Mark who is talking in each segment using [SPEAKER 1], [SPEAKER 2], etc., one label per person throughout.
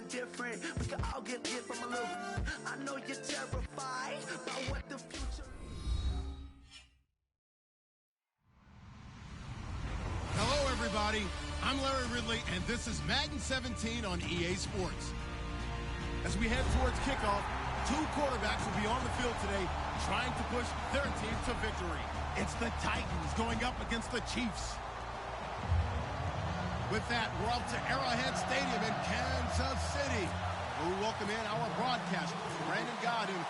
[SPEAKER 1] different. We can all get lit from a little. I know you're terrified about what the future.
[SPEAKER 2] Hello, everybody. I'm Larry Ridley, and this is Madden 17 on EA Sports. As we head towards kickoff, two quarterbacks will be on the field today trying to push their team to victory. It's the Titans going up against the Chiefs. With that, we're up to Arrowhead Stadium in Kansas City, where we welcome in our broadcasters, Brandon Godden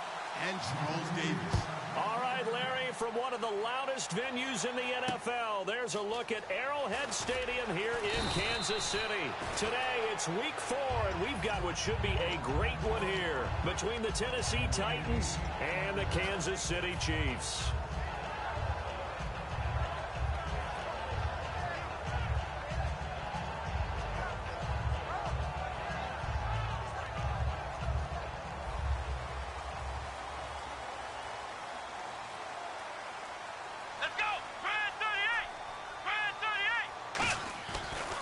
[SPEAKER 2] and Charles Davis.
[SPEAKER 3] All right, Larry, from one of the loudest venues in the NFL, there's a look at Arrowhead Stadium here in Kansas City. Today, it's week 4, and we've got what should be a great one here between the Tennessee Titans and the Kansas City Chiefs.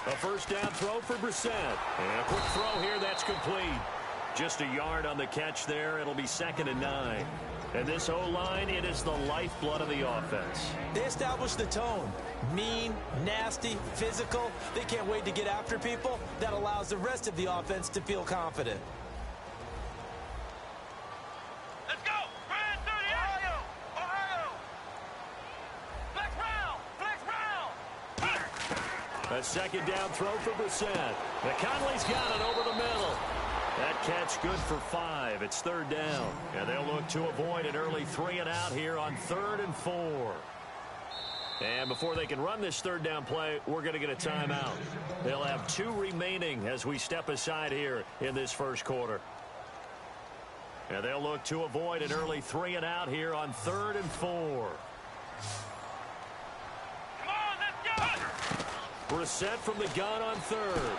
[SPEAKER 3] A first down throw for Brissett. And a quick throw here, that's complete. Just a yard on the catch there. It'll be 2nd and 9. And this O-line, it is the lifeblood of the offense.
[SPEAKER 4] They establish the tone. Mean, nasty, physical. They can't wait to get after people. That allows the rest of the offense to feel confident.
[SPEAKER 5] Let's go! Brand 38! Ohio! Flex round! Flex round!
[SPEAKER 3] A second down throw for Brissett. McConley's got it over the middle. That catch good for 5. It's 3rd down. And they'll look to avoid an early 3-and-out here on 3rd and 4. And before they can run this 3rd down play, we're going to get a timeout. They'll have 2 remaining as we step aside here in this first quarter. And they'll look to avoid an early 3-and-out here on 3rd and 4.
[SPEAKER 5] Come on, let's go!
[SPEAKER 3] Brissett from the gun on 3rd.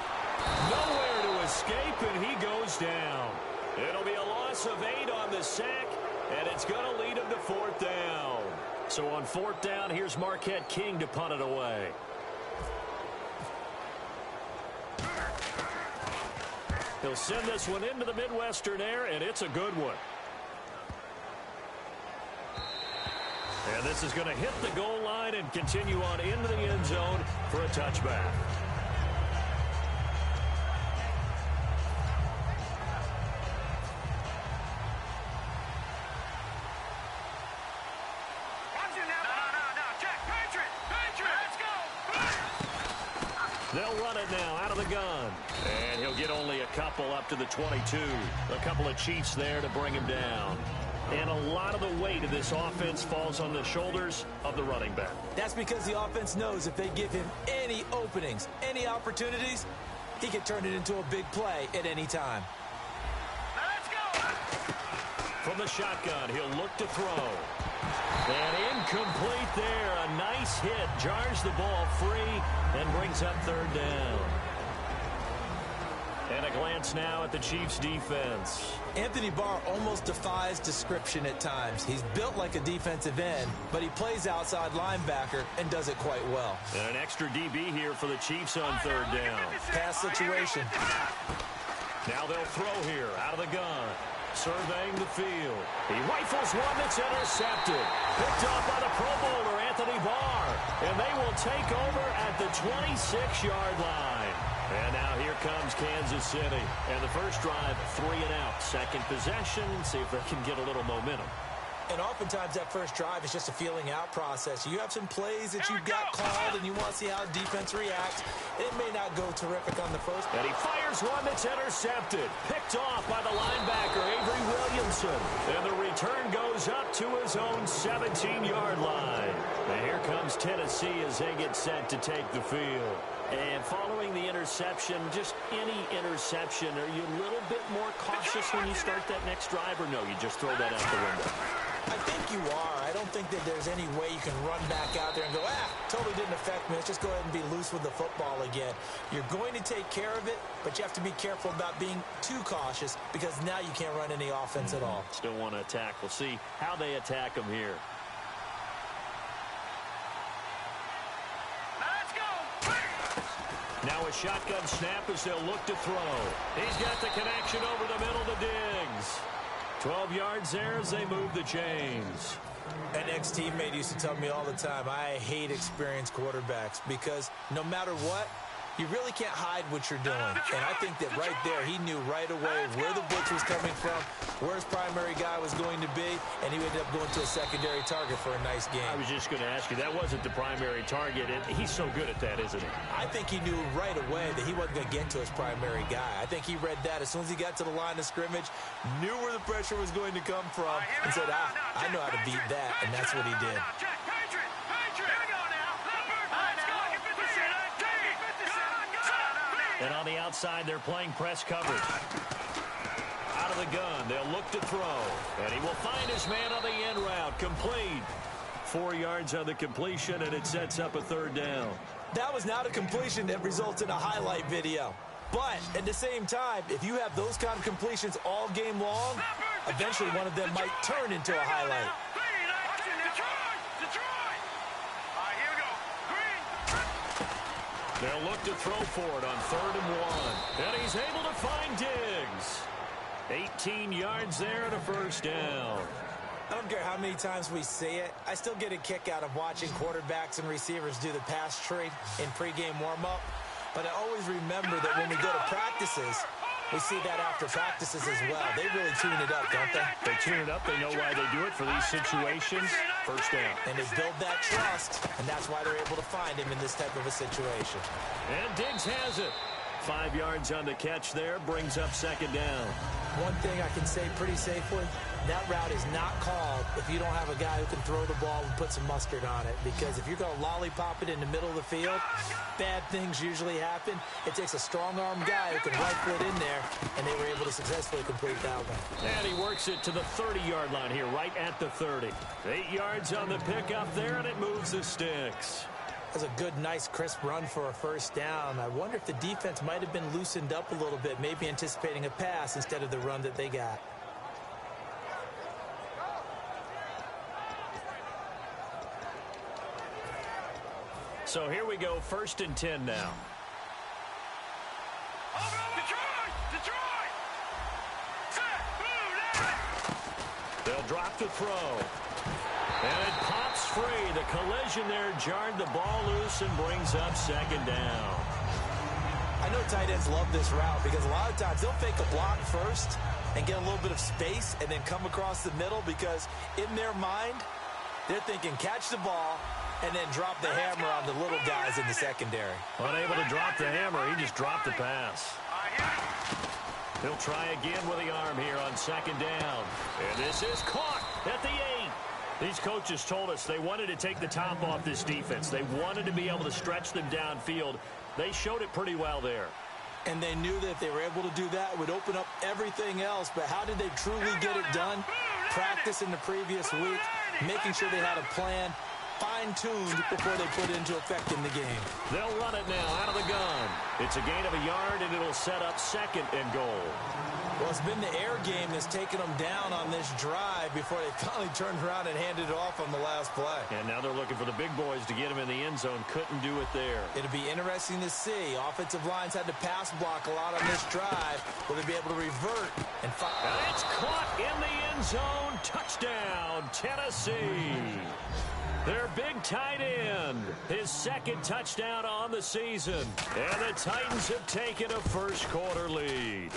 [SPEAKER 3] Nowhere to escape, and he goes down. It'll be a loss of 8 on the sack, and it's going to lead him to 4th down. So on 4th down, here's Marquette King to punt it away. He'll send this one into the Midwestern air, and it's a good one. And this is going to hit the goal line and continue on into the end zone for a touchback. They'll run it now out of the gun. And he'll get only a couple up to the 22. A couple of Chiefs there to bring him down. And a lot of the weight of this offense falls on the shoulders of the running back.
[SPEAKER 4] That's because the offense knows if they give him any openings, any opportunities, he can turn it into a big play at any time.
[SPEAKER 5] Let's go!
[SPEAKER 3] From the shotgun, he'll look to throw. And incomplete there. A nice hit. Jars the ball free and brings up 3rd down. And a glance now at the Chiefs' defense.
[SPEAKER 4] Anthony Barr almost defies description at times. He's built like a defensive end, but he plays outside linebacker and does it quite well.
[SPEAKER 3] And an extra DB here for the Chiefs on 3rd down.
[SPEAKER 4] Pass situation.
[SPEAKER 3] Now they'll throw here out of the gun. Surveying the field. He rifles one that's intercepted. Picked off by the Pro Bowler, Anthony Barr. And they will take over at the 26-yard line. And now here comes Kansas City. And the first drive, 3-and-out. Second possession, see if they can get a little momentum.
[SPEAKER 4] And oftentimes that first drive is just a feeling out process. You have some plays that you've got called and you want to see how defense reacts. It may not go terrific on the first.
[SPEAKER 3] And he fires one that's intercepted. Picked off by the linebacker, Avery Williamson. And the return goes up to his own 17-yard line. And here comes Tennessee as they get set to take the field. And following the interception, just any interception, are you a little bit more cautious when you start that next drive, or no, you just throw that out the window?
[SPEAKER 4] I think you are. I don't think that there's any way you can run back out there and go, totally didn't affect me. Let's just go ahead and be loose with the football again. You're going to take care of it, but you have to be careful about being too cautious because now you can't run any offense at all.
[SPEAKER 3] Still want to attack. We'll see how they attack them here. Now a shotgun snap as they'll look to throw. He's got the connection over the middle to Diggs. 12 yards there as they move the chains.
[SPEAKER 4] An ex-teammate used to tell me all the time, I hate experienced quarterbacks because no matter what, you really can't hide what you're doing. And I think that right there, he knew right away where the blitz was coming from, where his primary guy was going to be, and he ended up going to a secondary target for a nice game.
[SPEAKER 3] I was just going to ask you, that wasn't the primary target, and he's so good at that, isn't he?
[SPEAKER 4] I think he knew right away that he wasn't going to get to his primary guy. I think he read that as soon as he got to the line of scrimmage, knew where the pressure was going to come from, and said, I know how to beat that, and that's what he did.
[SPEAKER 3] And on the outside, they're playing press coverage. Out of the gun, they'll look to throw. And he will find his man on the end route. Complete. 4 yards on the completion, and it sets up a third down.
[SPEAKER 4] That was not a completion that results in a highlight video. But at the same time, if you have those kind of completions all game long, eventually one of them might turn into a highlight.
[SPEAKER 3] They'll look to throw for it on 3rd and 1. And he's able to find Diggs. 18 yards there and a first down.
[SPEAKER 4] I don't care how many times we see it. I still get a kick out of watching quarterbacks and receivers do the pass tree in pregame warm-up. But I always remember that when we go to practices, we see that after practices as well. They really tune it up, don't they?
[SPEAKER 3] They tune it up. They know why they do it for these situations. First down.
[SPEAKER 4] And they build that trust, and that's why they're able to find him in this type of a situation.
[SPEAKER 3] And Diggs has it. 5 yards on the catch there, brings up 2nd down.
[SPEAKER 4] One thing I can say pretty safely, that route is not called if you don't have a guy who can throw the ball and put some mustard on it. Because if you're going to lollipop it in the middle of the field, bad things usually happen. It takes a strong-armed guy who can rifle it in there, and they were able to successfully complete that one.
[SPEAKER 3] And he works it to the 30-yard line here, right at the 30. 8 yards on the pickup there, and it moves the sticks.
[SPEAKER 4] That's a good, nice, crisp run for a first down. I wonder if the defense might have been loosened up a little bit, maybe anticipating a pass instead of the run that they got.
[SPEAKER 3] So here we go, 1st and 10 now. They'll drop to throw. And it pops free. The collision there jarred the ball loose and brings up 2nd down.
[SPEAKER 4] I know tight ends love this route because a lot of times they'll fake a block first and get a little bit of space and then come across the middle because in their mind, they're thinking catch the ball and then drop the hammer on the little guys in the secondary.
[SPEAKER 3] Unable to drop the hammer, he just dropped the pass. He'll try again with the arm here on 2nd down. And this is caught at the 8. These coaches told us they wanted to take the top off this defense. They wanted to be able to stretch them downfield. They showed it pretty well there.
[SPEAKER 4] And they knew that if they were able to do that, it would open up everything else. But how did they truly get it done? Practice in the previous week, making sure they had a plan, fine-tuned before they put it into effect in the game.
[SPEAKER 3] They'll run it now out of the gun. It's a gain of a yard, and it'll set up 2nd and goal.
[SPEAKER 4] Well, it's been the air game that's taken them down on this drive before they finally turned around and handed it off on the last play.
[SPEAKER 3] And now they're looking for the big boys to get him in the end zone. Couldn't do it there.
[SPEAKER 4] It'll be interesting to see. Offensive lines had to pass block a lot on this drive. Will they be able to revert and fire?
[SPEAKER 3] And it's caught in the end zone. Touchdown, Tennessee. Their big tight end, his 2nd touchdown on the season. And the Titans have taken a first-quarter lead.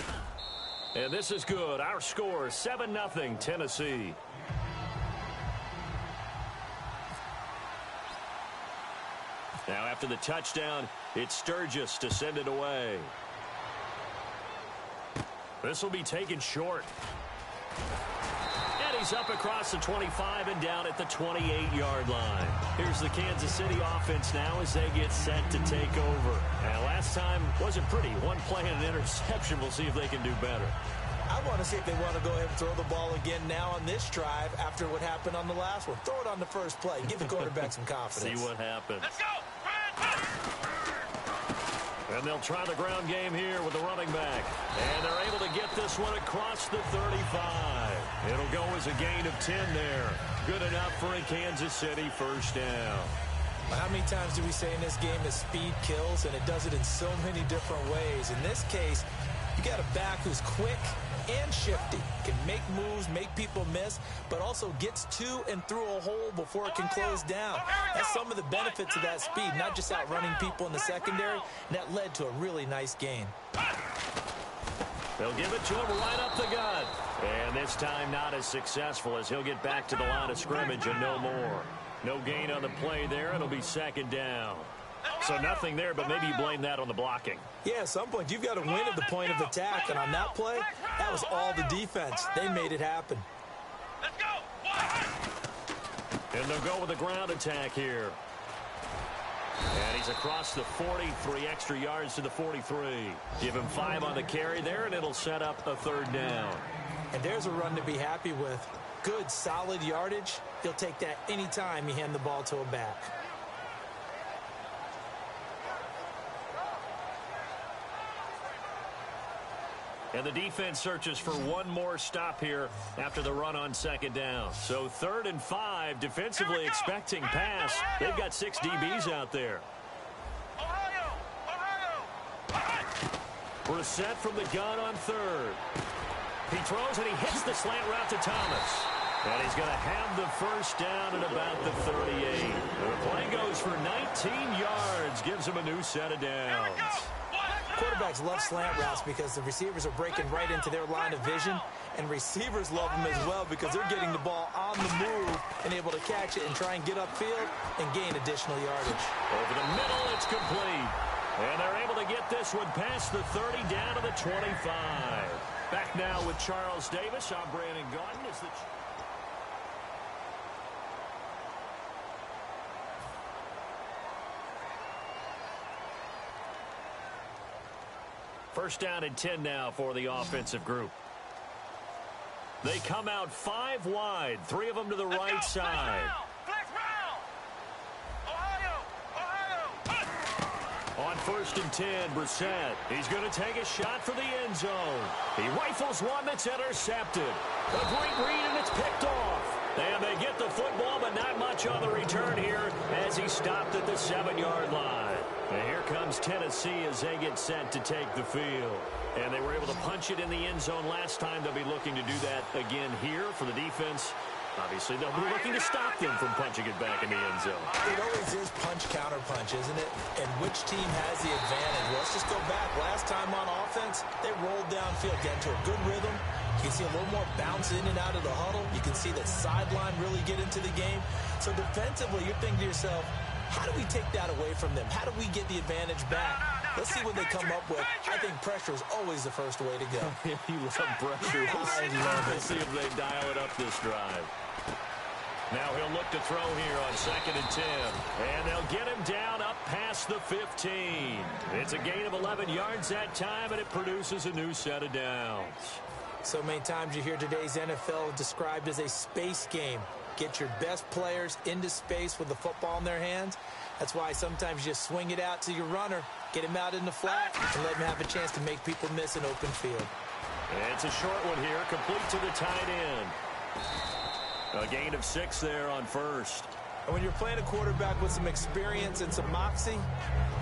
[SPEAKER 3] And this is good. Our score, 7-0, Tennessee. Now after the touchdown, it's Sturgis to send it away. This will be taken short. And he's up across the 25 and down at the 28-yard line. Here's the Kansas City offense now as they get set to take over. And last time wasn't pretty. One play and an interception. We'll see if they can do better.
[SPEAKER 4] I want to see if they want to go ahead and throw the ball again now on this drive after what happened on the last one. Throw it on the first play. Give the quarterback some confidence.
[SPEAKER 3] See what happens.
[SPEAKER 5] Let's go!
[SPEAKER 3] And they'll try the ground game here with the running back. And they're able to get this one across the 35. It'll go as a gain of 10 there. Good enough for a Kansas City first down.
[SPEAKER 4] How many times do we say in this game that speed kills, and it does it in so many different ways? In this case, you got a back who's quick and shifty, can make moves, make people miss, but also gets to and through a hole before it can close down. That's some of the benefits of that speed, not just outrunning people in the secondary, and that led to a really nice gain.
[SPEAKER 3] They'll give it to him right up the gut. And this time not as successful as he'll get back to the line of scrimmage and no more. No gain on the play there. It'll be second down. So nothing there, but maybe you blame that on the blocking.
[SPEAKER 4] Yeah, at some point you've got to win at the point of attack. And on that play, that was all the defense. They made it happen.
[SPEAKER 5] Let's go.
[SPEAKER 3] And they'll go with the ground attack here. And he's across the 40, 3 extra yards to the 43. Give him 5 on the carry there, and it'll set up a third down.
[SPEAKER 4] And there's a run to be happy with. Good, solid yardage. He'll take that any time you hand the ball to a back.
[SPEAKER 3] And the defense searches for one more stop here after the run on second down. So 3rd and 5, defensively expecting pass. They've got 6 DBs out there. Brissett from the gun on 3rd. He throws and he hits the slant route to Thomas. And he's going to have the first down at about the 38. The play goes for 19 yards, gives him a new set of downs.
[SPEAKER 4] Quarterbacks love slant routes because the receivers are breaking right into their line of vision, and receivers love them as well because they're getting the ball on the move and able to catch it and try and get upfield and gain additional yardage.
[SPEAKER 3] Over the middle, it's complete. And they're able to get this one past the 30 down to the 25. Back now with Charles Davis. I'm Brandon Gaudin. First down and 10 now for the offensive group. They come out 5 wide, 3 of them to the right side. On 1st and 10, Brissett. He's going to take a shot for the end zone. He rifles one that's intercepted. A great read, and it's picked off. And they get the football, but not much on the return here as he stopped at the 7-yard line. And here comes Tennessee as they get set to take the field. And they were able to punch it in the end zone last time. They'll be looking to do that again here for the defense. Obviously, they'll be looking to stop them from punching it back in the end zone.
[SPEAKER 4] It always is punch-counter-punch, isn't it? And which team has the advantage? Well, let's just go back. Last time on offense, they rolled downfield, get into a good rhythm. You can see a little more bounce in and out of the huddle. You can see that sideline really get into the game. So defensively, you're thinking to yourself, how do we take that away from them? How do we get the advantage back? Let's see what they come up with. I think pressure is always the first way to go.
[SPEAKER 3] You love pressure.
[SPEAKER 4] I love it.
[SPEAKER 3] Let's see if they dial it up this drive. Now he'll look to throw here on 2nd and 10. And they'll get him down up past the 15. It's a gain of 11 yards that time, and it produces a new set of downs.
[SPEAKER 4] So many times you hear today's NFL described as a space game. Get your best players into space with the football in their hands. That's why sometimes you just swing it out to your runner, get him out in the flat, and let him have a chance to make people miss an open field.
[SPEAKER 3] And it's a short one here, complete to the tight end. A gain of 6 there on 1st.
[SPEAKER 4] And when you're playing a quarterback with some experience and some moxie,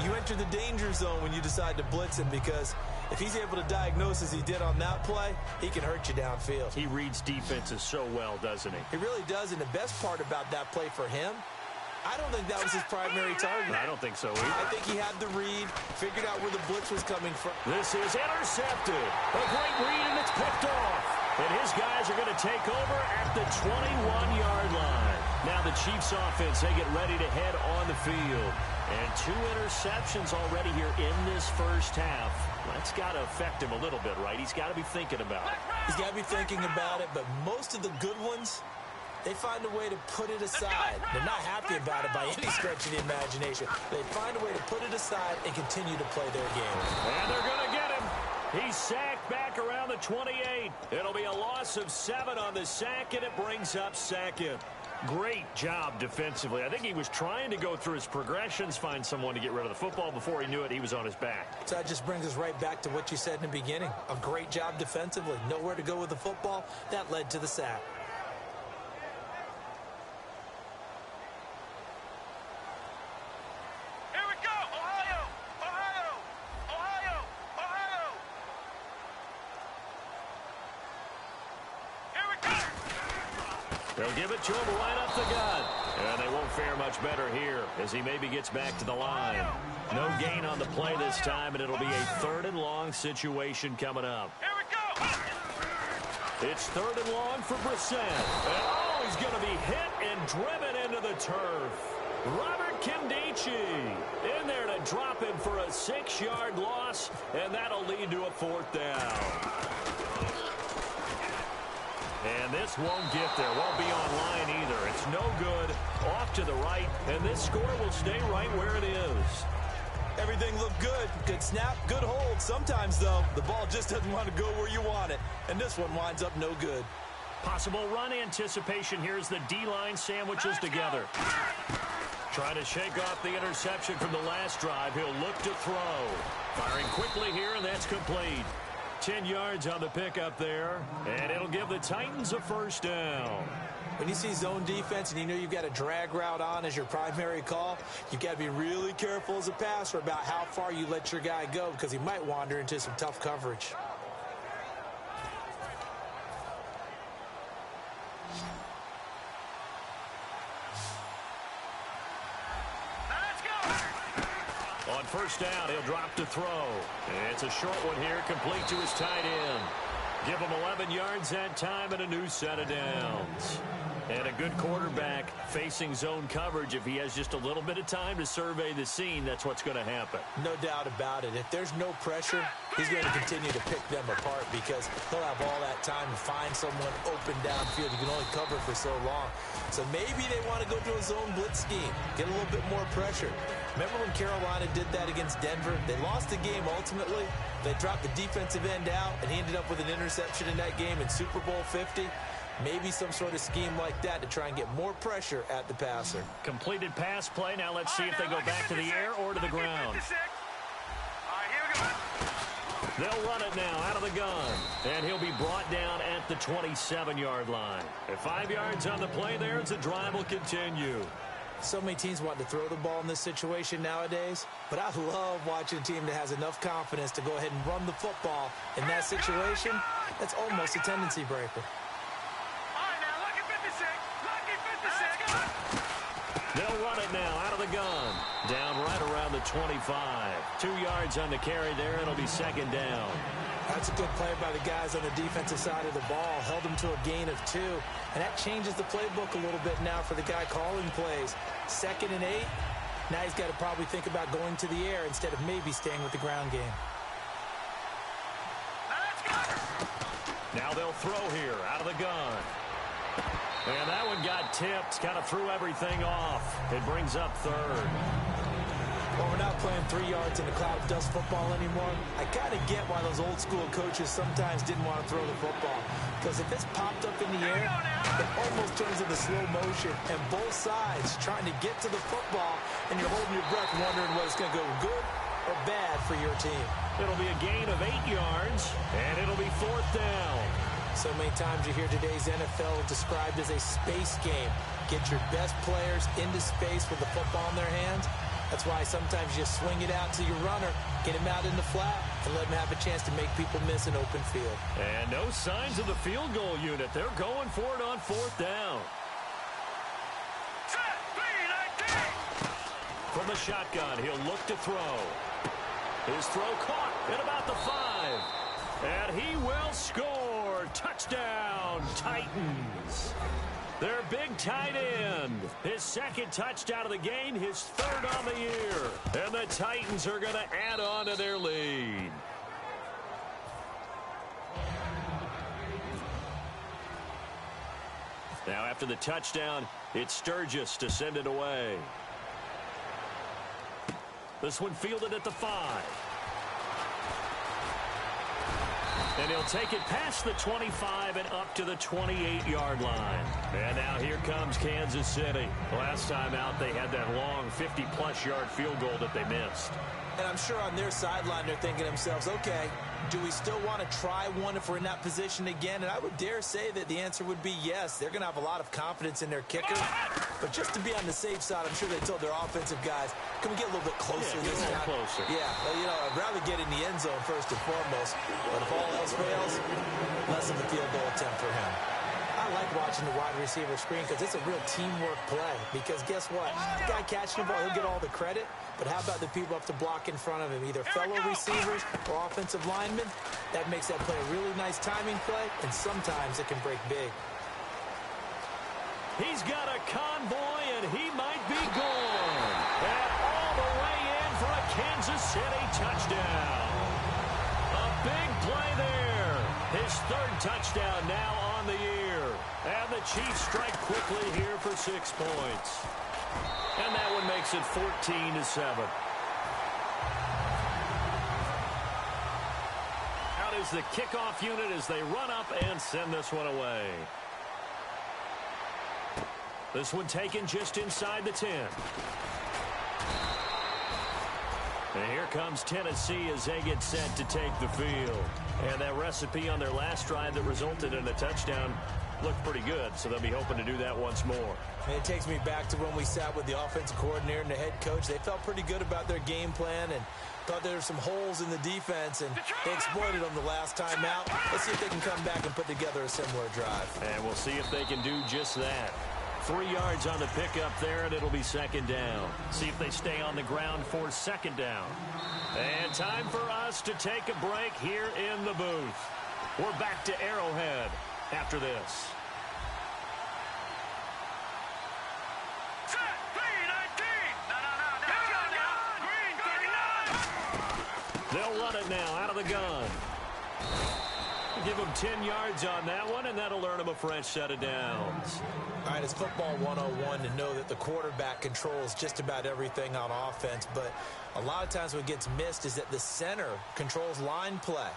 [SPEAKER 4] you enter the danger zone when you decide to blitz him, because if he's able to diagnose as he did on that play, he can hurt you downfield.
[SPEAKER 3] He reads defenses so well, doesn't he?
[SPEAKER 4] He really does, and the best part about that play for him, I don't think that was his primary target.
[SPEAKER 3] I don't think so either.
[SPEAKER 4] I think he had the read, figured out where the blitz was coming from.
[SPEAKER 3] This is intercepted. A great read, and it's picked off. And his guys are going to take over at the 21-yard line. Now the Chiefs offense, they get ready to head on the field. And 2 interceptions already here in this first half. That's got to affect him a little bit, right? He's got to be thinking about it.
[SPEAKER 4] He's got to be thinking about it, but most of the good ones, they find a way to put it aside. They're not happy about it by any stretch of the imagination. They find a way to put it aside and continue to play their game.
[SPEAKER 3] And they're going to get him. He's sacked back around the 28. It'll be a loss of 7 on the sack, and it brings up 2nd. Great job defensively. I think he was trying to go through his progressions, find someone to get rid of the football. Before he knew it, he was on his back.
[SPEAKER 4] So that just brings us right back to what you said in the beginning. A great job defensively. Nowhere to go with the football. That led to the sack.
[SPEAKER 3] They'll give it to him right up the gut. And they won't fare much better here as he maybe gets back to the line. No gain on the play this time, and it'll be a 3rd and long situation coming up.
[SPEAKER 5] Here we go.
[SPEAKER 3] It's 3rd and long for Brissett. And oh, he's going to be hit and driven into the turf. Robert Kimdichie in there to drop him for a 6-yard loss, and that'll lead to a 4th down. And this won't get there. Won't be online either. It's no good. Off to the right, and this score will stay right where it is.
[SPEAKER 4] Everything looked good. Good snap, good hold. Sometimes, though, the ball just doesn't want to go where you want it. And this one winds up no good.
[SPEAKER 3] Possible run anticipation. Here's the D-line sandwiches together. Trying to shake off the interception from the last drive. He'll look to throw. Firing quickly here, and that's complete. 10 yards on the pickup there, and it'll give the Titans a 1st down.
[SPEAKER 4] When you see zone defense and you know you've got a drag route on as your primary call, you've got to be really careful as a passer about how far you let your guy go because he might wander into some tough coverage.
[SPEAKER 3] On 1st down, he'll drop to throw. It's a short one here, complete to his tight end. Give him 11 yards that time and a new set of downs. And a good quarterback facing zone coverage. If he has just a little bit of time to survey the scene, that's what's going to happen.
[SPEAKER 4] No doubt about it. If there's no pressure, he's going to continue to pick them apart because he'll have all that time to find someone open downfield. You can only cover for so long. So maybe they want to go to a zone blitz scheme, get a little bit more pressure. Remember when Carolina did that against Denver? They lost the game ultimately. They dropped the defensive end out, and he ended up with an interception in that game in Super Bowl 50. Maybe some sort of scheme like that to try and get more pressure at the passer.
[SPEAKER 3] Completed pass play. Now let's see if they go back to the air or to the ground. They'll run it now out of the gun. And he'll be brought down at the 27-yard line. At 5 yards on the play there, the drive will continue.
[SPEAKER 4] So many teams want to throw the ball in this situation nowadays, but I love watching a team that has enough confidence to go ahead and run the football in that situation. That's almost a tendency breaker.
[SPEAKER 3] They'll run it now out of the gun. Down right around the 25. 2 yards on the carry there. It'll be 2nd down.
[SPEAKER 4] That's a good play by the guys on the defensive side of the ball. Held them to a gain of 2. And that changes the playbook a little bit now for the guy calling plays. 2nd and 8. Now he's got to probably think about going to the air instead of maybe staying with the ground game.
[SPEAKER 3] Now they'll throw here out of the gun. And that one got tipped, kind of threw everything off. It brings up 3rd.
[SPEAKER 4] Well, we're not playing 3 yards in a cloud of dust football anymore. I kind of get why those old school coaches sometimes didn't want to throw the football. Because if it's popped up in the air, it almost turns into slow motion. And both sides trying to get to the football, and you're holding your breath wondering whether it's going to go good or bad for your team.
[SPEAKER 3] It'll be a gain of 8 yards, and it'll be 4th down.
[SPEAKER 4] So many times you hear today's NFL described as a space game. Get your best players into space with the football in their hands. That's why sometimes you swing it out to your runner, get him out in the flat, and let him have a chance to make people miss an open field.
[SPEAKER 3] And no signs of the field goal unit. They're going for it on 4th down. From the shotgun, he'll look to throw. His throw caught at about the 5. And he will score. Touchdown, Titans. Their big tight end. His 2nd touchdown of the game, his 3rd on the year. And the Titans are going to add on to their lead. Now after the touchdown, it's Sturgis to send it away. This one fielded at the 5. And he'll take it past the 25 and up to the 28-yard line. And now here comes Kansas City. Last time out, they had that long 50-plus yard field goal that they missed.
[SPEAKER 4] And I'm sure on their sideline, they're thinking to themselves, okay, do we still want to try one if we're in that position again? And I would dare say that the answer would be yes. They're going to have a lot of confidence in their kicker. But just to be on the safe side, I'm sure they told their offensive guys, can we get a little bit closer this time?
[SPEAKER 3] Closer.
[SPEAKER 4] Yeah, well, you know, I'd rather get in the end zone first and foremost. But if all else fails, less of a field goal attempt for him. I I like watching the wide receiver screen because it's a real teamwork play. Because guess what? The guy catching the ball, he'll get all the credit. But how about the people up to block in front of him, either fellow receivers or offensive linemen? That makes that play a really nice timing play, and sometimes it can break big.
[SPEAKER 3] He's got a convoy, and he might be gone. And all the way in for a Kansas City touchdown. A big play there. His third touchdown now on the year. And the Chiefs strike quickly here for 6 points. And that one makes it 14-7. Out is the kickoff unit as they run up and send this one away. This one taken just inside the 10. And here comes Tennessee as they get set to take the field. And that recipe on their last drive that resulted in a touchdown looked pretty good, so they'll be hoping to do that once more.
[SPEAKER 4] And it takes me back to when we sat with the offensive coordinator and the head coach. They felt pretty good about their game plan and thought there were some holes in the defense, and they exploited them the last time out. Let's see if they can come back and put together a similar drive.
[SPEAKER 3] And we'll see if they can do just that. 3 yards on the pickup there, and it'll be second down. See if they stay on the ground for second down. And time for us to take a break here in the booth. We're back to Arrowhead after this.
[SPEAKER 5] Set, 319. No. Green 39.
[SPEAKER 3] They'll run it now out of the gun. Give them 10 yards on that one, and that'll earn them a fresh set of downs.
[SPEAKER 4] All right, it's football 101 to know that the quarterback controls just about everything on offense, but a lot of times what gets missed is that the center controls line play.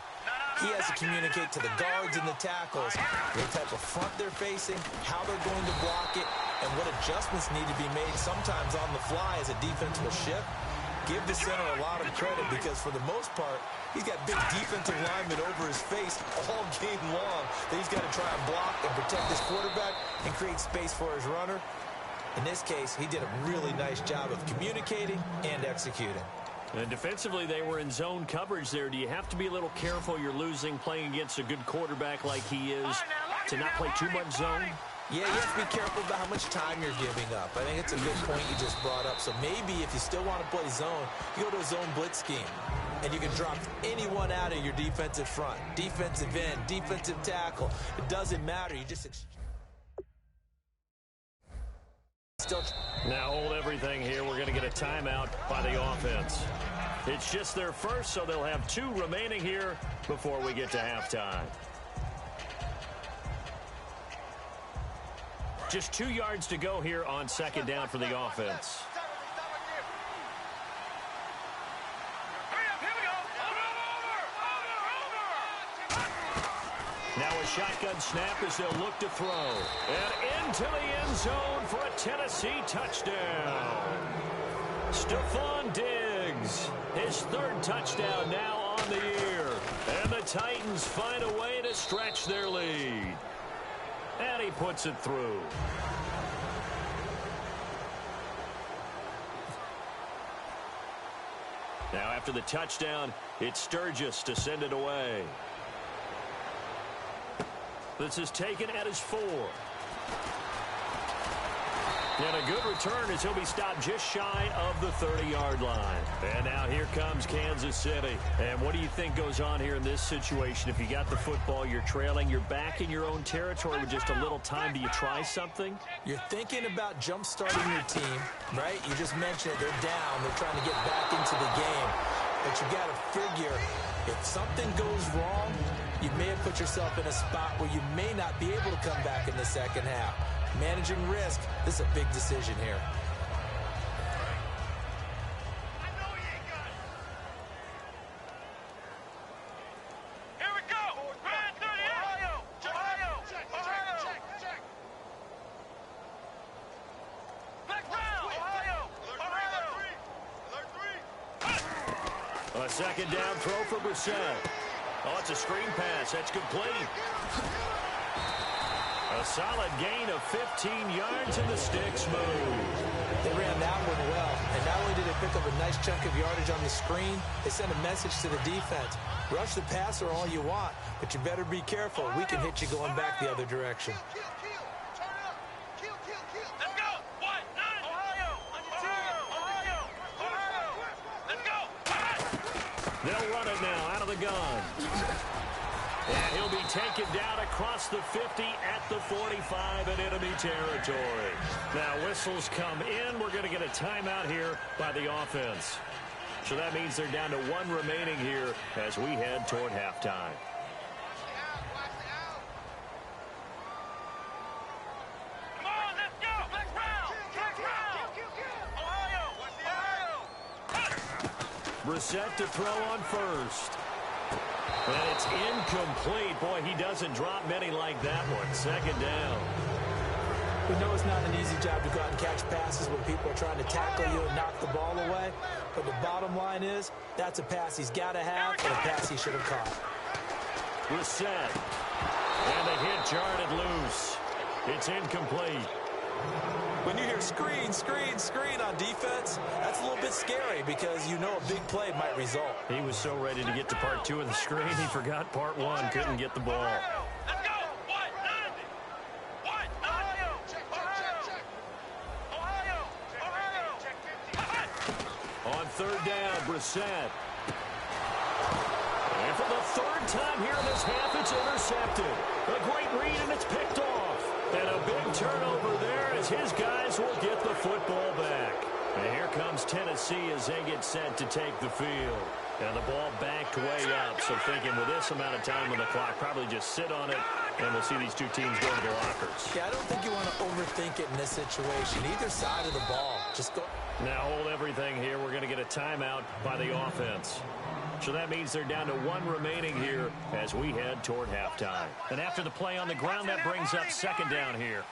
[SPEAKER 4] He has to communicate to the guards and the tackles what type of front they're facing, how they're going to block it, and what adjustments need to be made sometimes on the fly as a defense will shift. Give the center a lot of credit because for the most part, he's got big defensive linemen over his face all game long that he's got to try and block and protect his quarterback and create space for his runner. In this case, he did a really nice job of communicating and executing.
[SPEAKER 3] And defensively, they were in zone coverage there. Do you have to be a little careful you're losing playing against a good quarterback like he is to not play too much zone?
[SPEAKER 4] Yeah, you have to be careful about how much time you're giving up. I think it's a good point you just brought up. So maybe if you still want to play zone, you go to a zone blitz scheme. And you can drop anyone out of your defensive front. Defensive end, defensive tackle. It doesn't matter. You just...
[SPEAKER 3] Now hold everything here. We're going to get a timeout by the offense. It's just their first, so they'll have 2 remaining here before we get to halftime. Just 2 yards to go here on second down for the offense. Now a shotgun snap as they'll look to throw. And into the end zone for a Tennessee touchdown. Stephon Diggs, his 3rd touchdown now on the year. And the Titans find a way to stretch their lead. And he puts it through. Now after the touchdown, it's Sturgis to send it away. This is taken at his 4. And a good return as he'll be stopped just shy of the 30-yard line. And now here comes Kansas City. And what do you think goes on here in this situation? If you got the football, you're trailing, you're back in your own territory with just a little time. Do you try something?
[SPEAKER 4] You're thinking about jump-starting your team, right? You just mentioned it. They're down. They're trying to get back into the game. But you got to figure if something goes wrong, you may have put yourself in a spot where you may not be able to come back in the second half. Managing risk, this is a big decision here.
[SPEAKER 5] Here we go. Red 38. Ohio. Check. Black round. Ohio.
[SPEAKER 3] A second down throw for Brissett. Oh, it's a screen pass. That's complete. A solid gain of 15 yards and the sticks move.
[SPEAKER 4] They ran that one well, and not only did they pick up a nice chunk of yardage on the screen, they sent a message to the defense. Rush the passer all you want, but you better be careful. We can hit you going back the other direction.
[SPEAKER 5] Let's go. 1-9. Ohio. Ohio. Let's go.
[SPEAKER 3] They'll run it now out of the gun. And he'll be taken down across the 50 at the 45 in enemy territory. Now whistles come in. We're going to get a timeout here by the offense. So that means they're down to one remaining here as we head toward halftime.
[SPEAKER 5] Come on, let's go. Next round. Ohio.
[SPEAKER 3] Brissett to throw on first. And it's incomplete. Boy, he doesn't drop many like that one. Second down.
[SPEAKER 4] We know it's not an easy job to go out and catch passes when people are trying to tackle you and knock the ball away. But the bottom line is, that's a pass he's got to have and a pass he should have caught.
[SPEAKER 3] Brissett. And the hit jarred loose. It's incomplete.
[SPEAKER 4] When you hear screen, screen, screen on defense, that's a little bit scary because you know a big play might result.
[SPEAKER 3] He was so ready to get to part two of the screen, he forgot part one, couldn't get the ball.
[SPEAKER 5] Let's go. 1-9. Ohio.
[SPEAKER 3] On third down, Brissett. And for the third time here in this half, it's intercepted. A great read, and it's picked off. And a big turnover there as his guys will get the football back. And here comes Tennessee as they get set to take the field. And the ball backed way up. So thinking with this amount of time on the clock, probably just sit on it, and we'll see these two teams go to the lockers.
[SPEAKER 4] Yeah, I don't think you want to overthink it in this situation. Either side of the ball. Just go.
[SPEAKER 3] Now hold everything here. We're going to get a timeout by the offense. So that means they're down to one remaining here as we head toward halftime. And after the play on the ground, that brings up second down here.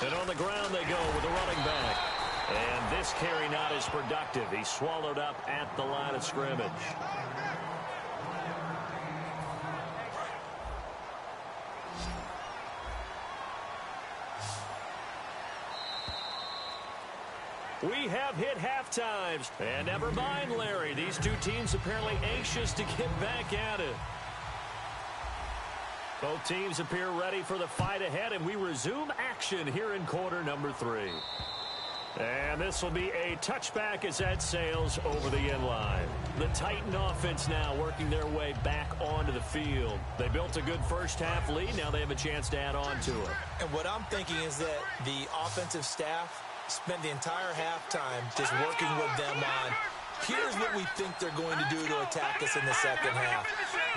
[SPEAKER 3] And on the ground they go with the running back. And this carry not as productive. He's swallowed up at the line of scrimmage. We have hit half-times. And never mind, Larry. These two teams apparently anxious to get back at it. Both teams appear ready for the fight ahead, and we resume action here in quarter number 3. And this will be a touchback as that sails over the end line. The Titan offense now working their way back onto the field. They built a good first-half lead. Now they have a chance to add on to it.
[SPEAKER 4] And what I'm thinking is that the offensive staff spent the entire halftime just working with them on, here's what we think they're going to do to attack us in the second half.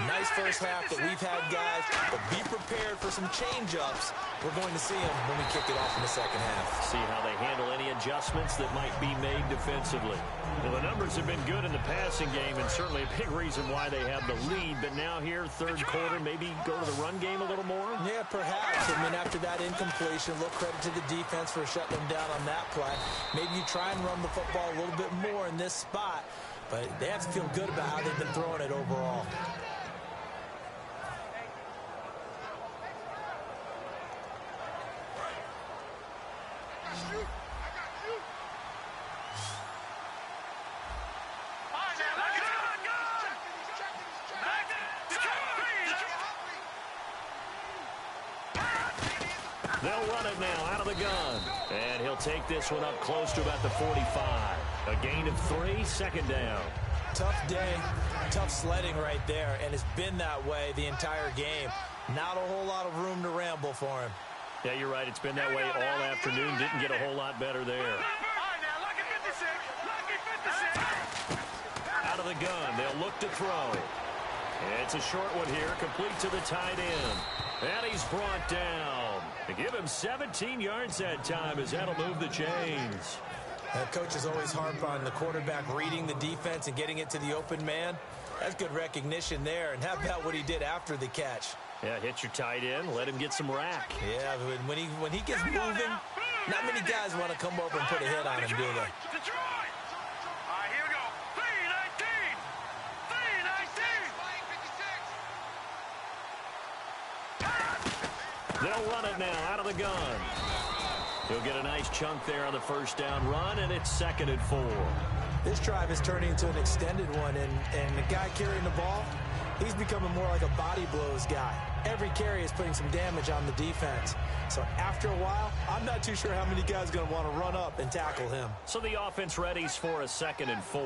[SPEAKER 4] Nice first half that we've had, guys, but be prepared for some change-ups. We're going to see them when we kick it off in the second half.
[SPEAKER 3] See how they handle any adjustments that might be made defensively. Well, the numbers have been good in the passing game, and certainly a big reason why they have the lead. But now here, third quarter, maybe go to the run game a little more?
[SPEAKER 4] Yeah, perhaps. I mean, after that incompletion, a little credit to the defense for shutting them down on that play. Maybe you try and run the football a little bit more in this spot, but they have to feel good about how they've been throwing it overall.
[SPEAKER 3] They'll run it now out of the gun. And he'll take this one up close to about the 45. A gain of 3, second down.
[SPEAKER 4] Tough day, tough sledding right there, and it's been that way the entire game. Not a whole lot of room to ramble for him.
[SPEAKER 3] Yeah, you're right. It's been that way all afternoon. Didn't get a whole lot better there. Out of the gun. They'll look to throw. It's a short one here, complete to the tight end. And he's brought down. They give him 17 yards that time as that'll move the chains.
[SPEAKER 4] Coach is always harp on the quarterback reading the defense and getting it to the open man. That's good recognition there. And how about what he did after the catch?
[SPEAKER 3] Yeah, hit your tight end, let him get some rack.
[SPEAKER 4] Yeah, when he gets moving, not many guys want to come over and put a hit on him, do they?
[SPEAKER 5] Detroit! All right, here we go. 3-19! 3-19!
[SPEAKER 3] They'll run it now out of the gun. He'll get a nice chunk there on the first down run, and it's 2nd and 4.
[SPEAKER 4] This drive is turning into an extended one, and the guy carrying the ball, he's becoming more like a body blows guy. Every carry is putting some damage on the defense. So after a while, I'm not too sure how many guys are going to want to run up and tackle him.
[SPEAKER 3] So the offense readies for a 2nd and 4.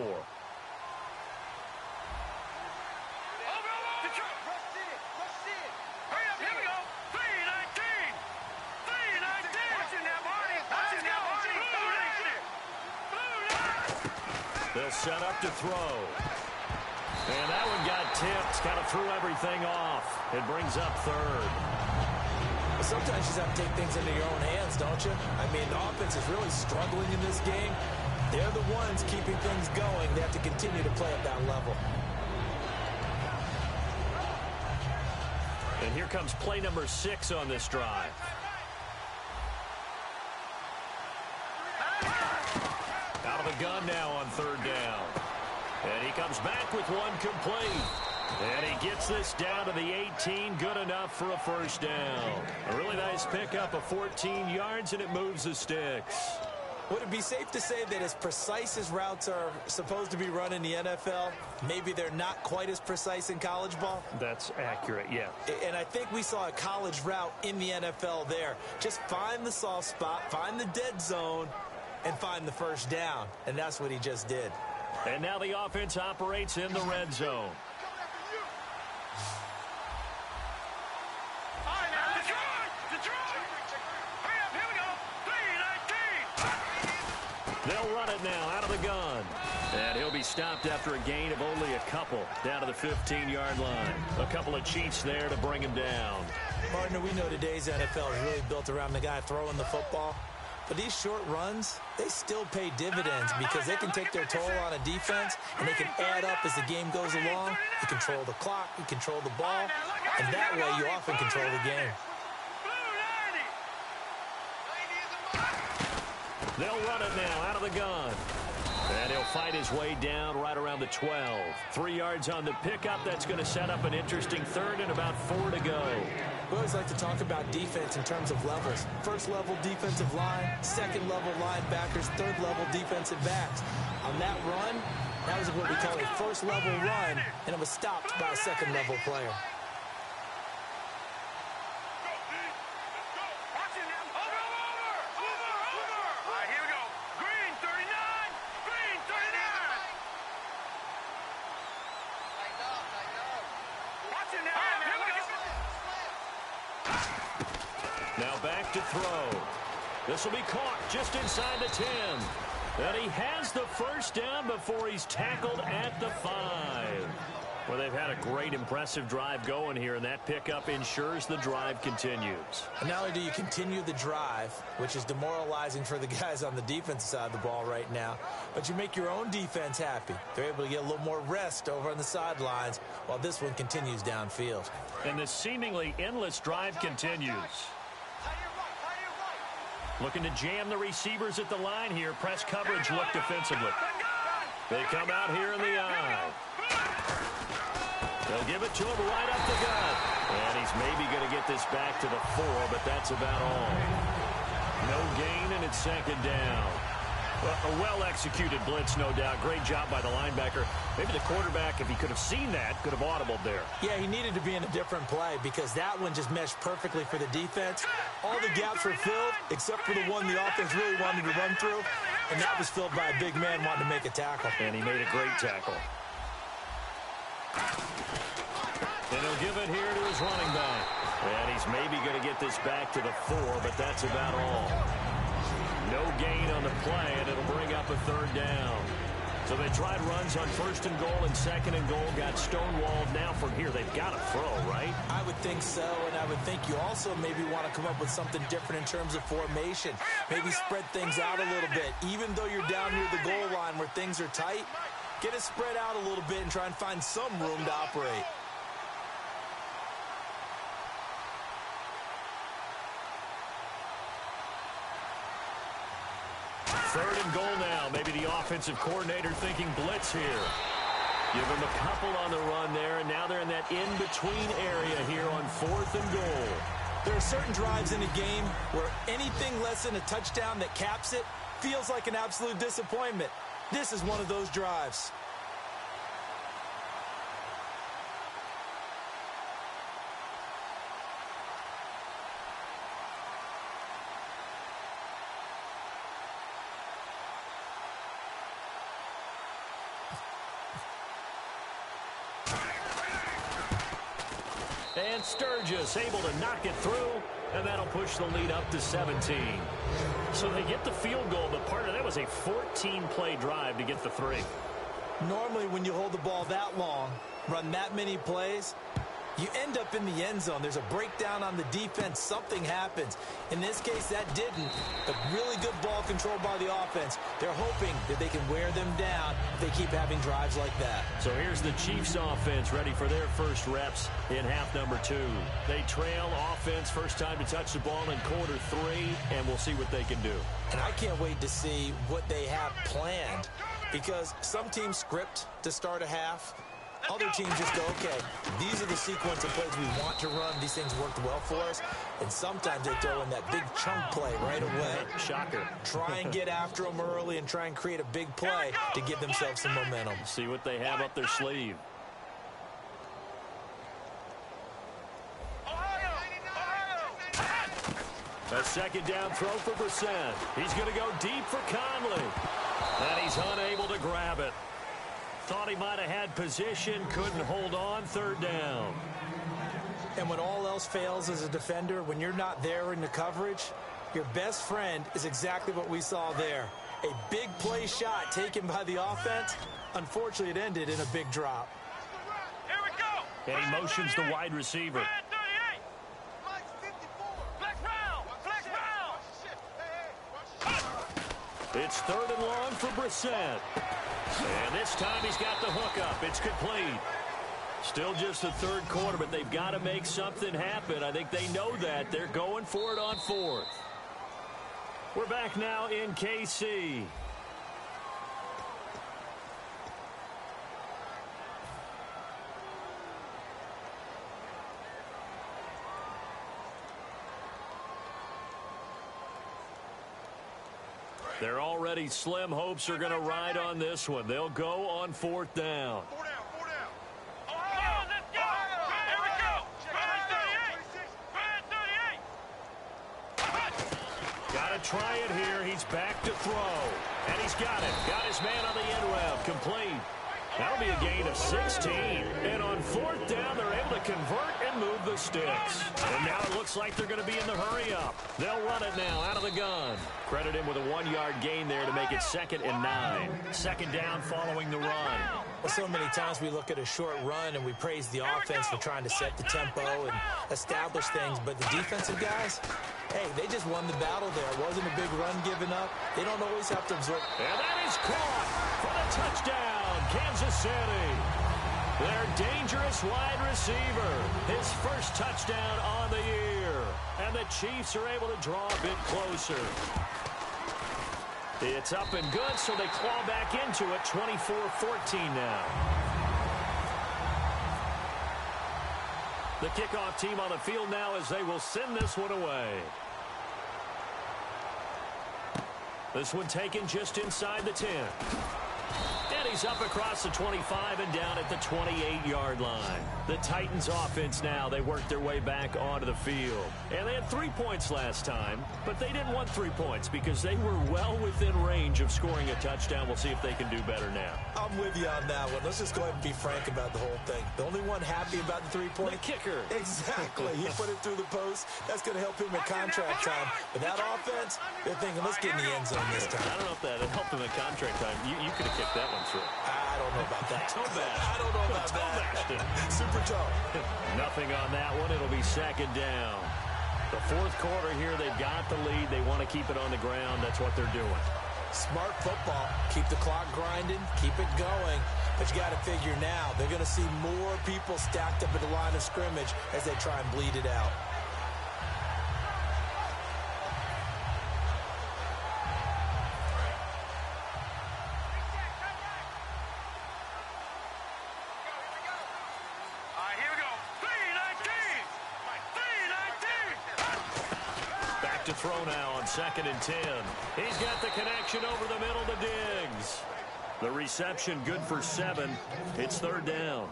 [SPEAKER 3] They'll set up to throw. And that one got tipped. Kind of threw everything off. It brings up 3rd.
[SPEAKER 4] Well, sometimes you just have to take things into your own hands, don't you? I mean, the offense is really struggling in this game. They're the ones keeping things going. They have to continue to play at that level.
[SPEAKER 3] And here comes play number 6 on this drive. Out of the gun now on 3rd down. And he comes back with one complete. And he gets this down to the 18. Good enough for a first down. A really nice pickup of 14 yards, and it moves the sticks.
[SPEAKER 4] Would it be safe to say that as precise as routes are supposed to be run in the NFL, maybe they're not quite as precise in college ball?
[SPEAKER 3] That's accurate, yeah.
[SPEAKER 4] And I think we saw a college route in the NFL there. Just find the soft spot, find the dead zone, and find the first down. And that's what he just did.
[SPEAKER 3] And now the offense operates in the red zone. They'll run it now out of the gun. And he'll be stopped after a gain of only a couple down to the 15-yard line. A couple of cheats there to bring him down.
[SPEAKER 4] Partner, we know today's NFL is really built around the guy throwing the football. But these short runs, they still pay dividends because they can take their toll on a defense and they can add up as the game goes along. You control the clock, you control the ball, and that way you often control the game.
[SPEAKER 3] They'll run it now out of the gun. And he'll fight his way down right around the 12. 3 yards on the pickup. That's going to set up an interesting 3rd and about 4 to go.
[SPEAKER 4] We always like to talk about defense in terms of levels. First level defensive line, second level linebackers, third level defensive backs. On that run, that was what we call a first level run, and it was stopped by a second level player.
[SPEAKER 3] Now back to throw. This will be caught just inside the 10. And he has the first down before he's tackled at the 5. Well, they've had a great, impressive drive going here, and that pickup ensures the drive continues.
[SPEAKER 4] And not only do you continue the drive, which is demoralizing for the guys on the defensive side of the ball right now, but you make your own defense happy. They're able to get a little more rest over on the sidelines while this one continues downfield.
[SPEAKER 3] And the seemingly endless drive continues. Looking to jam the receivers at the line here. Press coverage look defensively. They come out here in the eye. They'll give it to him right up the gut. And he's maybe going to get this back to the 4, but that's about all. No gain, and it's 2nd down. Well, a well-executed blitz, no doubt. Great job by the linebacker. Maybe the quarterback, if he could have seen that, could have audibled there.
[SPEAKER 4] Yeah, he needed to be in a different play because that one just meshed perfectly for the defense. All the gaps were filled except for the one the offense really wanted to run through, and that was filled by a big man wanting to make a tackle.
[SPEAKER 3] And he made a great tackle. And he'll give it here to his running back. And he's maybe going to get this back to the 4, but that's about all. No gain on the play, and it'll bring up a 3rd down. So they tried runs on 1st and goal and 2nd and goal, got stonewalled. Now from here, they've got to throw, right?
[SPEAKER 4] I would think so, and I would think you also maybe want to come up with something different in terms of formation. Maybe spread things out a little bit. Even though you're down near the goal line where things are tight, get it spread out a little bit and try and find some room to operate.
[SPEAKER 3] Third and goal now. Maybe the offensive coordinator thinking blitz here. Give them a couple on the run there, and now they're in that in-between area here on 4th and goal.
[SPEAKER 4] There are certain drives in a game where anything less than a touchdown that caps it feels like an absolute disappointment. This is one of those drives.
[SPEAKER 3] And Sturgis able to knock it through, and that'll push the lead up to 17. So they get the field goal, but part of that was a 14-play drive to get the 3.
[SPEAKER 4] Normally, when you hold the ball that long, run that many plays, you end up in the end zone. There's a breakdown on the defense. Something happens. In this case, that didn't. But really good ball control by the offense. They're hoping that they can wear them down if they keep having drives like that.
[SPEAKER 3] So here's the Chiefs offense ready for their first reps in half number 2. They trail offense, first time to touch the ball in quarter 3, and we'll see what they can do.
[SPEAKER 4] And I can't wait to see what they have planned, because some teams script to start a half. Other teams just go, okay, these are the sequence of plays we want to run. These things worked well for us. And sometimes they throw in that big chunk play right away.
[SPEAKER 3] Shocker.
[SPEAKER 4] Try and get after them early and try and create a big play to give themselves some momentum.
[SPEAKER 3] See what they have up their sleeve. A second down throw for Brissett. He's going to go deep for Conley. And he's unable to grab it. Thought he might have had position, couldn't hold on, third down.
[SPEAKER 4] And when all else fails as a defender, when you're not there in the coverage, your best friend is exactly what we saw there. A big play shot taken by the offense. Unfortunately, it ended in a big drop.
[SPEAKER 5] Here we go.
[SPEAKER 3] And he motions the wide receiver. It's third and long for Brissett. And this time he's got the hook up. It's complete. Still just the third quarter, but they've got to make something happen. I think they know that. They're going for it on fourth. We're back now in KC. They're already slim hopes are going to ride on this one. They'll go on fourth down.
[SPEAKER 5] 4 down, 4 down. Ohio, let's go. Here we go. Brad 38.
[SPEAKER 3] Got to try it here. He's back to throw. And he's got it. Got his man on the end route. Complete. That'll be a gain of 16. And on fourth down, they're able to convert and move the sticks. And now it looks like they're going to be in the hurry-up. They'll run it now out of the gun. Credit him with a 1-yard gain there to make it 2nd and 9. Second down following the run.
[SPEAKER 4] Well, so many times we look at a short run and we praise the offense for trying to set the tempo and establish things. But the defensive guys, hey, they just won the battle there. It wasn't a big run given up. They don't always have to absorb.
[SPEAKER 3] And that is caught for the touchdown, Kansas City. Their dangerous wide receiver. His first touchdown on the year. And the Chiefs are able to draw a bit closer. It's up and good, so they claw back into it, 24-14 now. The kickoff team on the field now as they will send this one away. This one taken just inside the 10. And he's up across the 25 and down at the 28-yard line. The Titans offense now, they worked their way back onto the field. And they had 3 points last time, but they didn't want 3 points because they were well within range of scoring a touchdown. We'll see if they can do better now.
[SPEAKER 4] I'm with you on that one. Let's just go ahead and be frank about the whole thing. The only one happy about the 3-point?
[SPEAKER 3] The kicker.
[SPEAKER 4] Exactly. He put it through the post. That's going to help him at contract time. But that offense, they're thinking, let's get in the end zone this time.
[SPEAKER 3] I don't know if that helped him at contract time. You could have kicked that one through.
[SPEAKER 4] I don't know about that.
[SPEAKER 3] I
[SPEAKER 4] don't know about that. Super toe.
[SPEAKER 3] Nothing on that one. It'll be second down. The fourth quarter here, they've got the lead. They want to keep it on the ground. That's what they're doing.
[SPEAKER 4] Smart football. Keep the clock grinding. Keep it going. But you got to figure now, they're going to see more people stacked up at the line of scrimmage as they try and bleed it out.
[SPEAKER 3] back to throw now on 2nd and 10. He's got the connection over the middle to Diggs. The reception good for 7. It's 3rd down.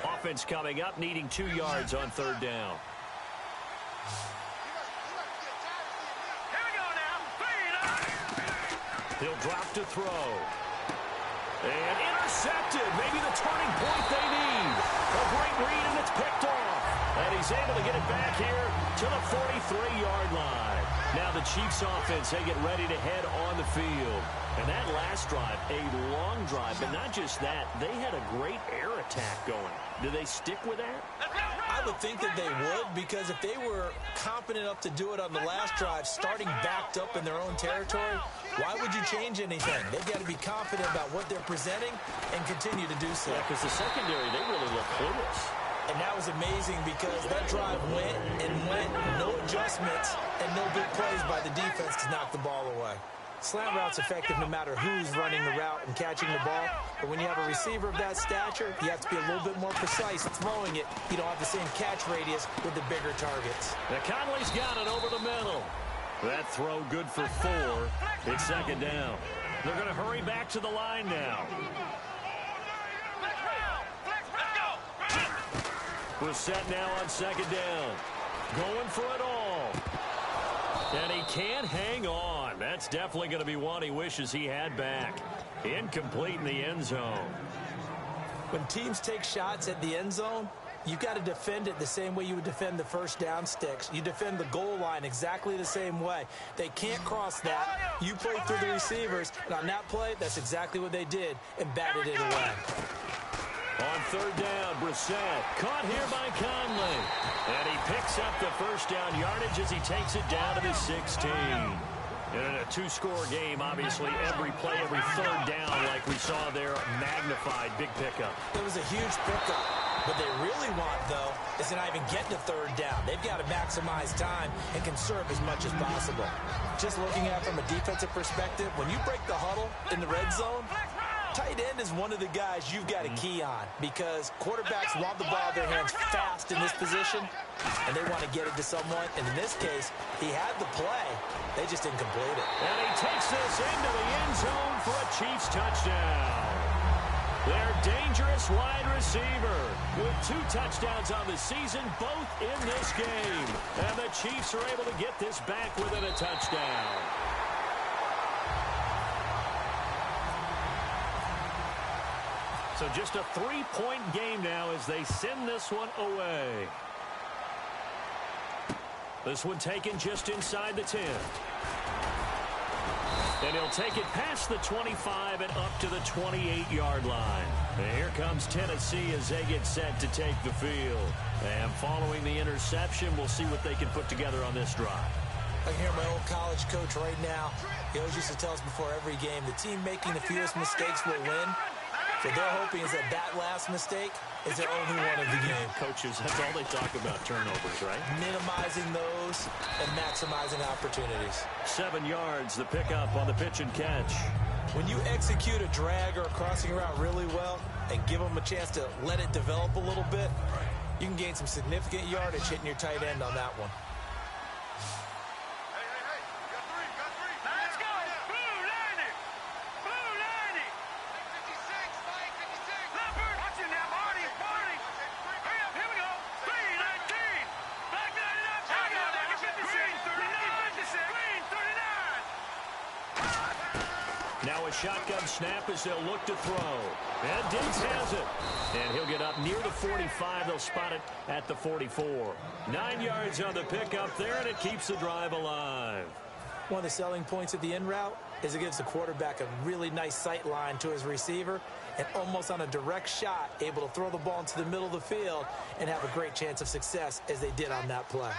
[SPEAKER 3] Offense coming up, needing 2 yards on 3rd down.
[SPEAKER 5] Here we go now.
[SPEAKER 3] He'll drop to throw. And intercepted. Maybe the turning point they need. A great read, and it's picked off. And he's able to get it back here to the 43-yard line. Now the Chiefs offense, they get ready to head on the field. And that last drive, a long drive, but not just that. They had a great air attack going. Do they stick with that?
[SPEAKER 4] I would think that they would, because if they were confident enough to do it on the last drive, starting backed up in their own territory, why would you change anything? They've got to be confident about what they're presenting and continue to do so.
[SPEAKER 3] Yeah, because the secondary, they really look clueless.
[SPEAKER 4] And that was amazing because that drive went and went, no adjustments, and no big plays by the defense to knock the ball away. Slant route's effective no matter who's running the route and catching the ball. But when you have a receiver of that stature, you have to be a little bit more precise throwing it. You don't have the same catch radius with the bigger targets.
[SPEAKER 3] Now Conley's got it over the middle. That throw good for 4. It's 2nd down. They're going to hurry back to the line now. We're set now on 2nd down. Going for it all. And he can't hang on. That's definitely going to be one he wishes he had back. Incomplete in the end zone.
[SPEAKER 4] When teams take shots at the end zone, you've got to defend it the same way you would defend the first down sticks. You defend the goal line exactly the same way. They can't cross that. You play through the receivers, and on that play, that's exactly what they did and batted it away.
[SPEAKER 3] On 3rd down, Brissett caught here by Conley. And he picks up the first down yardage as he takes it down to the 16. And in a 2-score game, obviously, every play, every 3rd down, like we saw there, magnified, big pickup.
[SPEAKER 4] It was a huge pickup. What they really want, though, is to not even get to 3rd down. They've got to maximize time and conserve as much as possible. Just looking at it from a defensive perspective, when you break the huddle in the red zone, tight end is one of the guys you've got to key on because quarterbacks want the ball in their hands fast in this position, and they want to get it to someone. And in this case, he had the play. They just didn't complete it.
[SPEAKER 3] And he takes this into the end zone for a Chiefs touchdown. Their dangerous wide receiver with 2 touchdowns on the season, both in this game. And the Chiefs are able to get this back within a touchdown. So just a 3-point game now as they send this one away. This one taken just inside the 10. And he'll take it past the 25 and up to the 28-yard line. And here comes Tennessee as they get set to take the field. And following the interception, we'll see what they can put together on this drive.
[SPEAKER 4] I can hear my old college coach right now. He always used to tell us before every game, the team making the fewest mistakes will win. What they're hoping is that last mistake is their only one of the game.
[SPEAKER 3] Coaches, that's all they talk about, turnovers, right?
[SPEAKER 4] Minimizing those and maximizing opportunities.
[SPEAKER 3] 7 yards, the pickup on the pitch and catch.
[SPEAKER 4] When you execute a drag or a crossing route really well and give them a chance to let it develop a little bit, you can gain some significant yardage hitting your tight end on that one.
[SPEAKER 3] Now a shotgun snap as they'll look to throw. And Diggs has it. And he'll get up near the 45. They'll spot it at the 44. 9 yards on the pickup there, and it keeps the drive alive.
[SPEAKER 4] One of the selling points of the in route is it gives the quarterback a really nice sight line to his receiver and almost on a direct shot able to throw the ball into the middle of the field and have a great chance of success as they did on that play.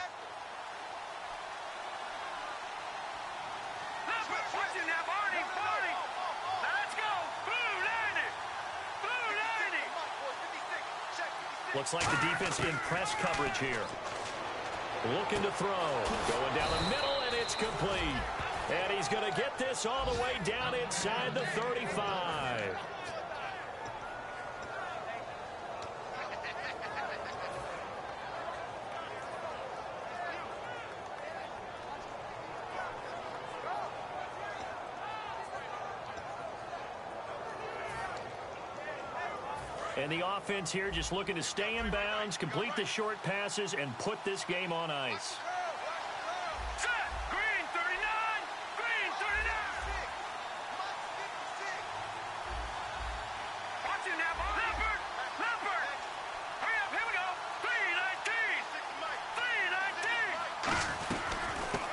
[SPEAKER 3] Looks like the defense in press coverage here. Looking to throw. Going down the middle, and it's complete. And he's going to get this all the way down inside the 35. And the offense here just looking to stay in bounds, complete the short passes, and put this game on ice.
[SPEAKER 5] Set. Green 39. Green 39. Watch it now. Leopard. Leopard. Hurry up. Here we go. 319.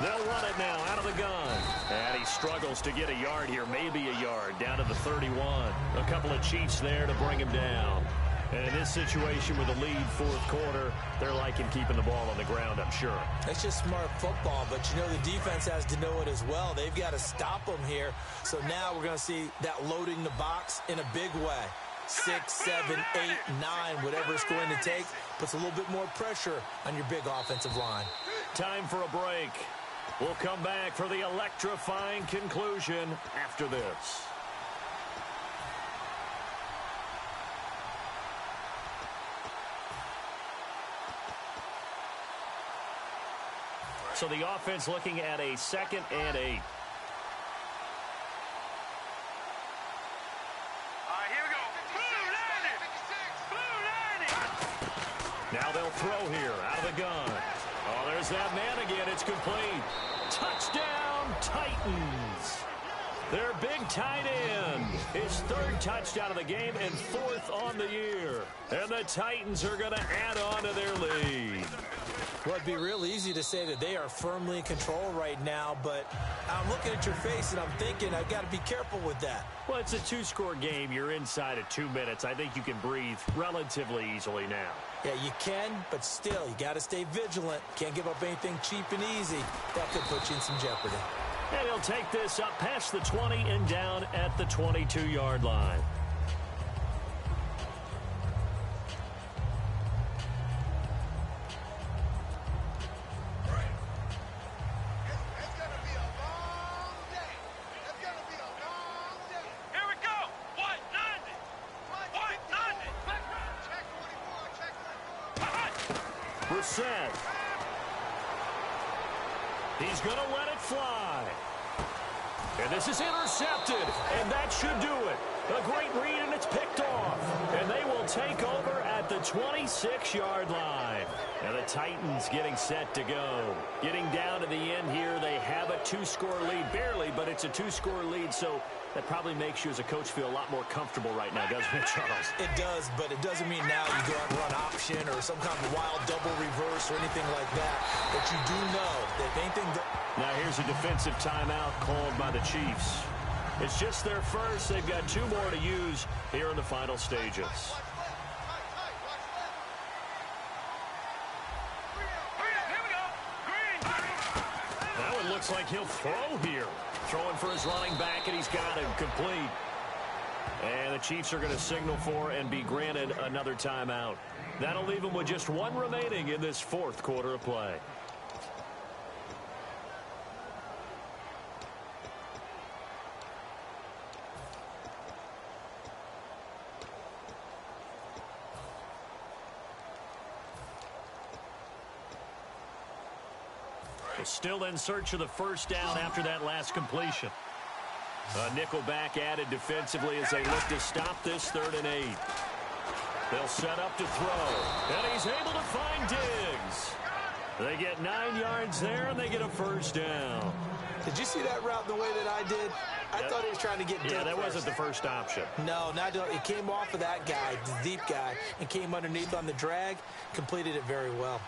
[SPEAKER 5] 319.
[SPEAKER 3] They'll run it now out of the gun. And he struggles to get a yard here, maybe a yard, down to the 31. A couple of Chiefs there to bring him down. And in this situation with a lead fourth quarter, they're liking keeping the ball on the ground, I'm sure.
[SPEAKER 4] That's just smart football, but you know the defense has to know it as well. They've got to stop them here. So now we're going to see that loading the box in a big way. 6, 7, 8, 9, whatever it's going to take, puts a little bit more pressure on your big offensive line.
[SPEAKER 3] Time for a break. We'll come back for the electrifying conclusion after this. So the offense looking at a 2nd and 8.
[SPEAKER 5] All right, here we go. Blue 90. Blue 90.
[SPEAKER 3] Now they'll throw here out of the gun. Oh, there's that man again. It's complete. Touchdown, Titans. Their big tight end. His 3rd touchdown of the game and 4th on the year. And the Titans are going to add on to their lead.
[SPEAKER 4] Well, it'd be real easy to say that they are firmly in control right now, but I'm looking at your face and I'm thinking I've got to be careful with that.
[SPEAKER 3] Well, it's a 2-score game. You're inside of 2 minutes. I think you can breathe relatively easily now.
[SPEAKER 4] Yeah, you can, but still, you got to stay vigilant. Can't give up anything cheap and easy. That could put you in some jeopardy.
[SPEAKER 3] And he'll take this up past the 20 and down at the 22-yard line. Brissett. He's going to let it fly. And this is intercepted, and that should do it. A great read, and it's picked off. And they will take over at the 26-yard line. And the Titans getting set to go. Getting down to the end here, they have a 2-score lead. Barely, but it's a 2-score lead, so that probably makes you as a coach feel a lot more comfortable right now, doesn't it, Charles?
[SPEAKER 4] It does, but it doesn't mean now you go out and run option or some kind of wild double reverse or anything like that. But you do know that anything...
[SPEAKER 3] Now here's a defensive timeout called by the Chiefs. It's just their first. They've got 2 more to use here in the final stages. Now it looks like he'll throw here. Throwing for his running back, and he's got him complete. And the Chiefs are going to signal for and be granted another timeout. That'll leave them with just 1 remaining in this 4th quarter of play. Still in search of the first down after that last completion. A nickelback added defensively as they look to stop this 3rd and 8. They'll set up to throw. And he's able to find Diggs. They get 9 yards there, and they get a first down.
[SPEAKER 4] Did you see that route the way that I did? I thought he was trying to get deep.
[SPEAKER 3] Yeah, that wasn't the first option.
[SPEAKER 4] No, it came off of that guy, the deep guy, and came underneath on the drag. Completed it very well.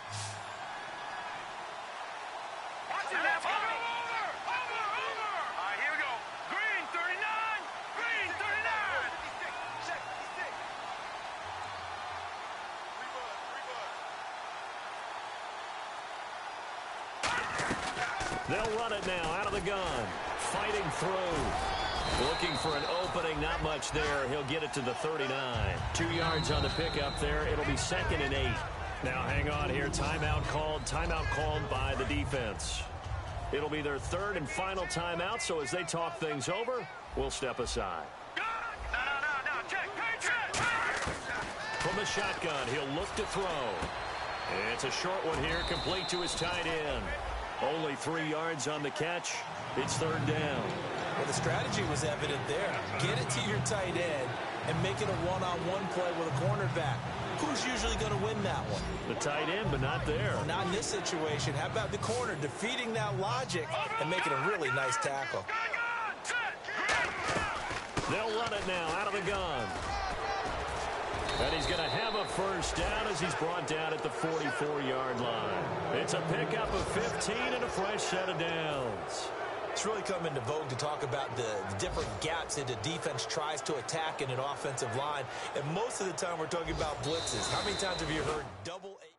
[SPEAKER 3] They'll run it now out of the gun. Fighting through. Looking for an opening. Not much there. He'll get it to the 39. 2 yards on the pickup there. It'll be 2nd and 8. Now hang on here. Timeout called by the defense. It'll be their third and final timeout, so as they talk things over, we'll step aside.
[SPEAKER 5] No. Check.
[SPEAKER 3] From the shotgun, he'll look to throw. It's a short one here, complete to his tight end. Only 3 yards on the catch. It's third down.
[SPEAKER 4] Well, the strategy was evident there. Get it to your tight end and make it a one-on-one play with a cornerback. Who's usually going to win that one?
[SPEAKER 3] The tight end, but not there.
[SPEAKER 4] Well, not in this situation. How about the corner defeating that logic and making a really nice tackle?
[SPEAKER 3] They'll run it now out of the gun. And he's going to have a first down as he's brought down at the 44-yard line. It's a pickup of 15 and a fresh set of downs.
[SPEAKER 4] It's really come into vogue to talk about the different gaps that the defense tries to attack in an offensive line. And most of the time we're talking about blitzes. How many times have you heard double A?